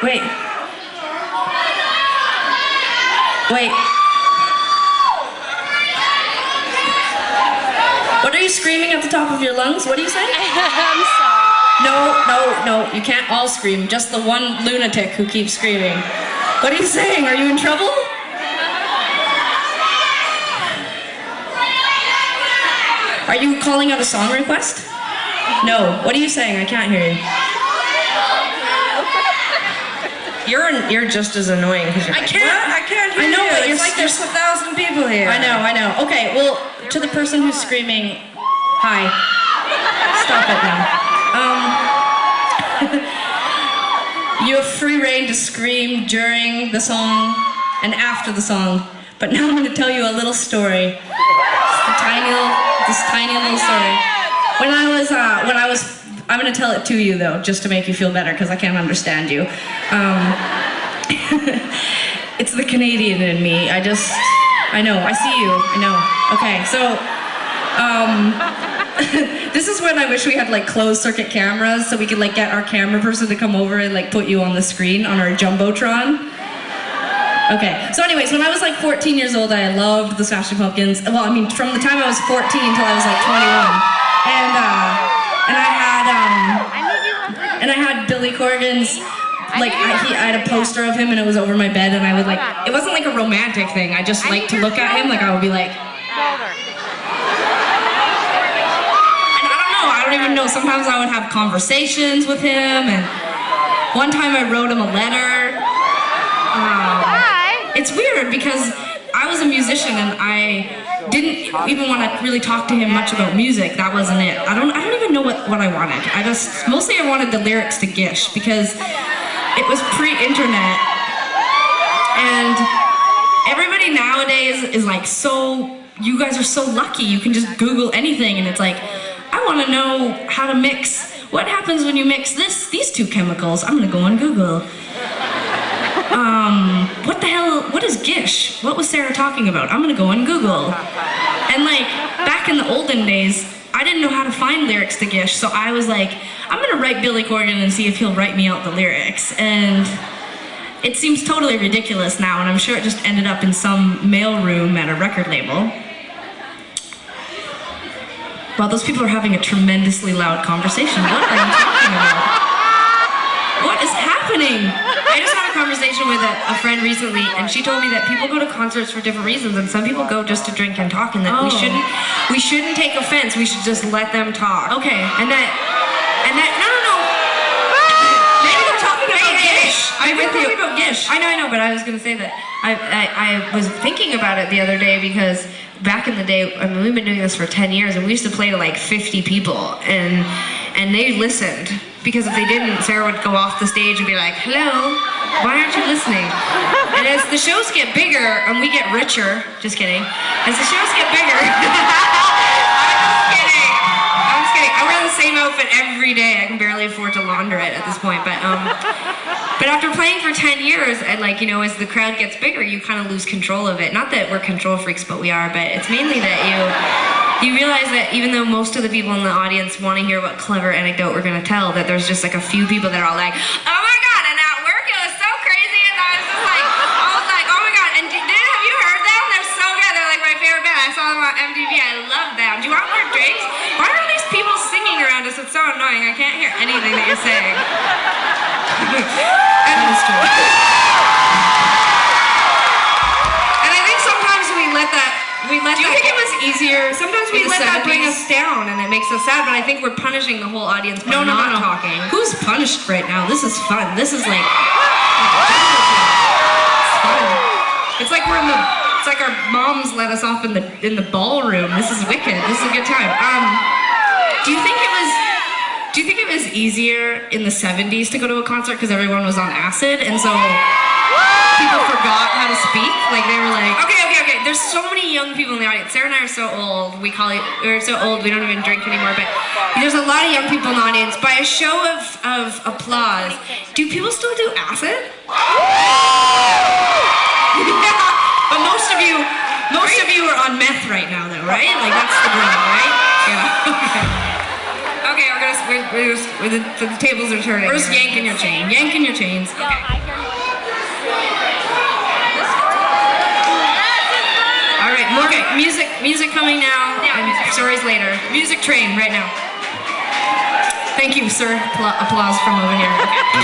Wait. Wait. What are you screaming at the top of your lungs? What are you saying? I'm sorry. No, you can't all scream. Just the one lunatic who keeps screaming. What are you saying? Are you in trouble? Are you calling out a song request? No. What are you saying? I can't hear you. You're just as annoying. I can't hear you. I know, you. but it's like there's 1,000 people here. I know. Okay, well, to the person who's screaming, hi. Stop it now. You have free reign to scream during the song and after the song. But now I'm going to tell you a little story. This tiny little story. When I was, I'm going to tell it to you though, just to make you feel better, because I can't understand you. It's the Canadian in me. I know, I see you, I know. Okay, so, this is when I wish we had like closed circuit cameras so we could like get our camera person to come over and like put you on the screen on our Jumbotron. Okay, so anyways, when I was like 14 years old, I loved the Smashing Pumpkins. Well, I mean, from the time I was 14 until I was like 21. And I had Billy Corgan's, like, I had a poster of him and it was over my bed and I would like, it wasn't like a romantic thing, I just liked to look at him, like I would be like, I don't even know, sometimes I would have conversations with him, and one time I wrote him a letter. It's weird because I was a musician and I didn't even want to really talk to him much about music. That wasn't it. I don't even know what I wanted. Mostly I wanted the lyrics to Gish because it was pre-internet and everybody nowadays is like, so, you guys are so lucky, you can just Google anything and it's like, I want to know how to mix, what happens when you mix these two chemicals? I'm gonna go on Google. What the hell, what is Gish? What was Sarah talking about? I'm gonna go on Google. And like, back in the olden days, I didn't know how to find lyrics to Gish, so I was like, I'm gonna write Billy Corgan and see if he'll write me out the lyrics. And it seems totally ridiculous now, and I'm sure it just ended up in some mailroom at a record label. Wow, those people are having a tremendously loud conversation. What are you talking about? What is happening? I just had a conversation with a friend recently, and she told me that people go to concerts for different reasons, and some people go just to drink and talk, and that we shouldn't take offense. We should just let them talk. Okay. And that no. Maybe they're talking about Gish. They're talking about Gish. I know, but I was gonna say that I was thinking about it the other day because back in the day, I mean, we've been doing this for 10 years, and we used to play to like 50 people, and they listened. Because if they didn't, Sarah would go off the stage and be like, hello, why aren't you listening? And as the shows get bigger and we get richer, just kidding, as the shows get bigger, I'm just kidding. I wear the same outfit every day. I can barely afford to launder it at this point, but after playing for 10 years, and like, you know, as the crowd gets bigger, you kind of lose control of it. Not that we're control freaks, but we are, but it's mainly that you realize that even though most of the people in the audience want to hear what clever anecdote we're going to tell, that there's just like a few people that are all like, oh my god, and at work it was so crazy, and I was like, oh my god, and have you heard them? They're so good, they're like my favorite band, I saw them on MTV, I love them. Do you want more drinks? Why are all these people singing around us? It's so annoying, I can't hear anything that you're saying. That is true. And I think sometimes we let that Do you think it was easier? Sometimes we let that bring us down and it makes us sad, but I think we're punishing the whole audience by not talking. Who's punished right now? This is fun. This is like... It's fun. It's like we're in the... It's like our moms let us off in the ballroom. This is wicked. This is a good time. Do you think it was easier in the 70s to go to a concert because everyone was on acid, and so people forgot how to speak? Like they were like... Okay. There's so many young people in the audience. Sarah and I are so old. We're so old we don't even drink anymore. But there's a lot of young people in the audience. By a show of applause, do people still do acid? Yeah. But most of you are on meth right now, though, right? Like that's the dream, right? Yeah. Okay. the tables are turning. We're just yanking your chain. Yanking your chains. Okay. All right, okay, music coming now, and stories later. Music train right now. Thank you, sir. Applause from over here. Okay.